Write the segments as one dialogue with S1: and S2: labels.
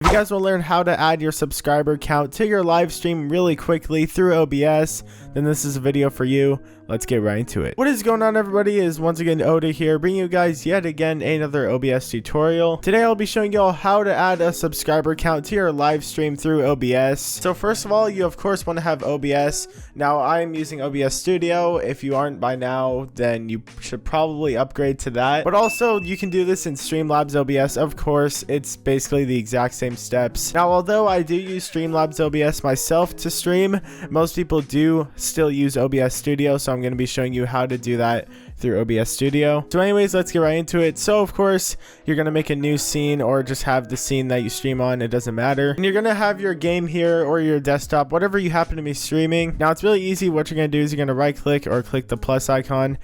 S1: If you guys want to learn how to add your subscriber count to your live stream really quickly through OBS, then this is a video for you. Let's get right into it. What is going on, everybody? Is once again Odeh here, bringing you guys yet again another OBS tutorial. Today I'll be showing you all how to add a subscriber count to your live stream through OBS. So first of all, you of course want to have OBS. Now I'm using OBS Studio. If you aren't by now, then you should probably upgrade to that. But also you can do this in Streamlabs OBS. Of course, it's basically the exact same steps. Now, although I do use Streamlabs OBS myself to stream, most people do still use OBS Studio, so I'm going to be showing you how to do that through OBS Studio. So anyways, let's get right into it. So of course, you're going to make a new scene or just have the scene that you stream on. It doesn't matter. And you're going to have your game here or your desktop, whatever you happen to be streaming. Now, it's really easy. What you're going to do is you're going to right click or click the plus icon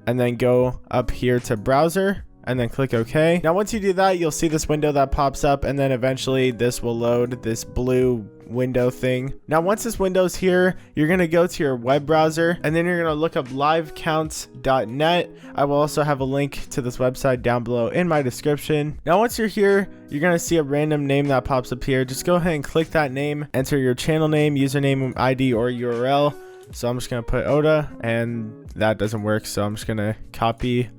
S1: and then go up here to browser and then click OK. Now once you do that, you'll see this window that pops up, and then eventually this will load this blue window thing. Now once this window's here, you're going to go to your web browser, and then you're going to look up livecounts.net. I will also have a link to this website down below in my description. Now once you're here, you're going to see a random name that pops up here. Just go ahead and click that name, enter your channel name, username, ID, or URL. So I'm just going to put Odeh, and that doesn't work, so I'm just going to copy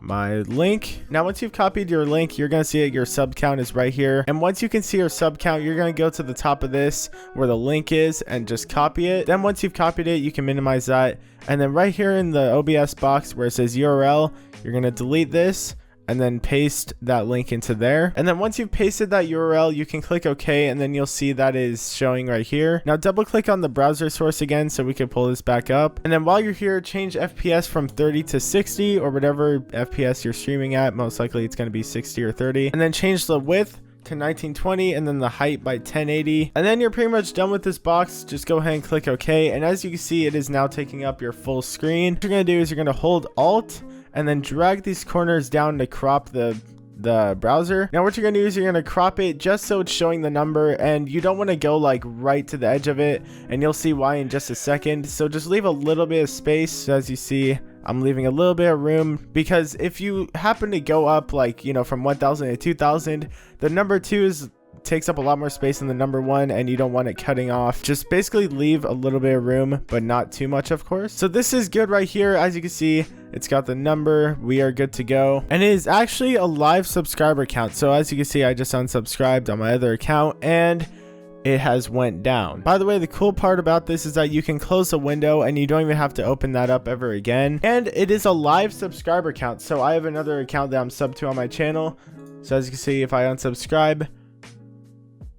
S1: my link. Now once you've copied your link, you're going to see that your sub count is right here, and once you can see your sub count, you're going to go to the top of this where the link is and just copy it. Then once you've copied it, you can minimize that, and then right here in the OBS box where it says URL, you're going to delete this and then paste that link into there. And then once you've pasted that URL, you can click OK, and then you'll see that is showing right here. Now double click on the browser source again so we can pull this back up. And then while you're here, change FPS from 30 to 60 or whatever FPS you're streaming at. Most likely it's going to be 60 or 30. And then change the width to 1920 and then the height by 1080, and then you're pretty much done with this box. Just go ahead and click OK, and as you can see, it is now taking up your full screen. What you're going to do is you're going to hold Alt and then drag these corners down to crop the browser. Now what you're gonna do is you're gonna crop it just so it's showing the number, and you don't want to go like right to the edge of it, and you'll see why in just a second. So just leave a little bit of space. So as you see, I'm leaving a little bit of room, because if you happen to go up, like, you know, from 1000 to 2000, the number 2 takes up a lot more space than the number 1, and you don't want it cutting off. Just basically leave a little bit of room, but not too much, of course. So this is good right here. As you can see, it's got the number. We are good to go, and it is actually a live subscriber count. So as you can see, I just unsubscribed on my other account, and it has went down. By the way, the cool part about this is that you can close the window and you don't even have to open that up ever again. And it is a live subscriber count. So I have another account that I'm subbed to on my channel. So as you can see, if I unsubscribe,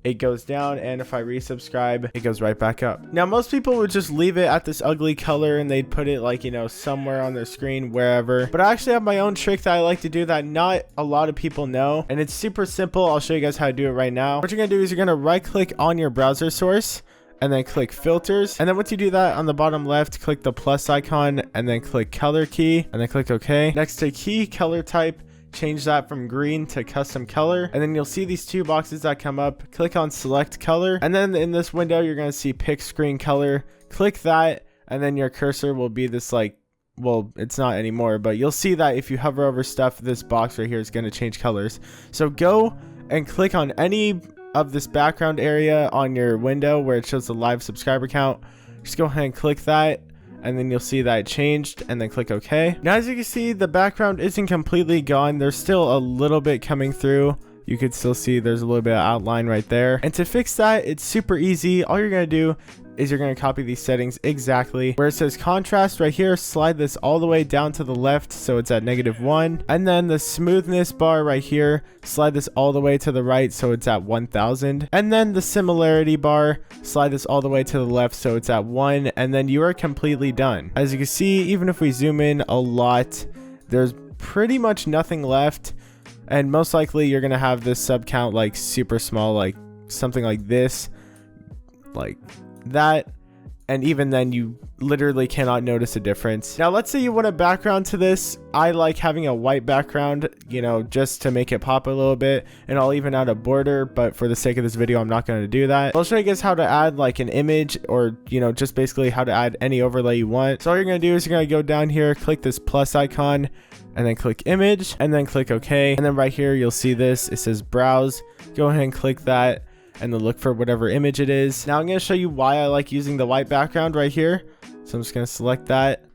S1: it goes down, and if I resubscribe, it goes right back up. Now most people would just leave it at this ugly color, and they'd put it like, you know, somewhere on their screen, wherever. But I actually have my own trick that I like to do that not a lot of people know, and it's super simple. I'll show you guys how to do it right now. What you're gonna do is you're gonna right click on your browser source and then click filters, and then once you do that, on the bottom left, click the plus icon and then click color key and then click OK. Next to key color type, change that from green to custom color, and then you'll see these two boxes that come up. Click on select color, and then in this window you're going to see pick screen color. Click that, and then your cursor will be this, like, well, it's not anymore, but you'll see that if you hover over stuff, this box right here is going to change colors. So go and click on any of this background area on your window where it shows the live subscriber count. Just go ahead and click that, and then you'll see that it changed, and then click OK. Now as you can see, the background isn't completely gone. There's still a little bit coming through. You could still see there's a little bit of outline right there. And to fix that, it's super easy. All you're going to do is you're going to copy these settings exactly. Where it says contrast right here, slide this all the way down to the left so it's at -1. And then the smoothness bar right here, slide this all the way to the right so it's at 1000. And then the similarity bar, slide this all the way to the left so it's at 1. And then you are completely done. As you can see, even if we zoom in a lot, there's pretty much nothing left. And most likely you're going to have this sub count like super small, like something like this, like that, and even then you literally cannot notice a difference. Now let's say you want a background to this. I like having a white background, you know, just to make it pop a little bit, and I'll even add a border, but for the sake of this video I'm not going to do that. I'll show you guys how to add like an image, or, you know, just basically how to add any overlay you want. So all you're going to do is you're going to go down here, click this plus icon, and then click image, and then click OK. And then right here you'll see this, it says browse. go ahead and click that and then look for whatever image it is. Now I'm going to show you why I like using the white background right here. So I'm just going to select that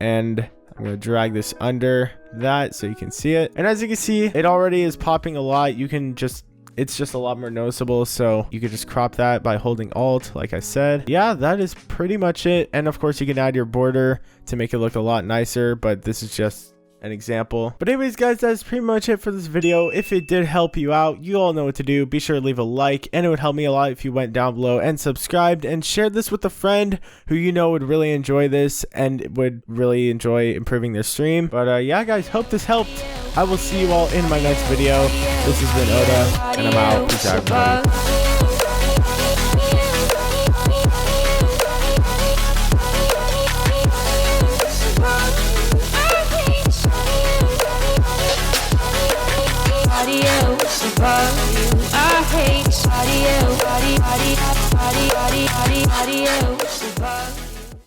S1: and I'm going to drag this under that so you can see it. And as you can see, it already is popping a lot. You can just, it's just a lot more noticeable. So you could just crop that by holding Alt, like I said. Yeah, that is pretty much it. And of course you can add your border to make it look a lot nicer, but this is just an example. But anyways guys, that's pretty much it for this video. If it did help you out, you all know what to do. Be sure to leave a like, and it would help me a lot if you went down below and subscribed and shared this with a friend who you know would really enjoy this and would really enjoy improving their stream. But yeah guys, hope this helped. I will see you all in my next video. This has been Odeh, and I'm out. Peace out, everybody. I hate audio.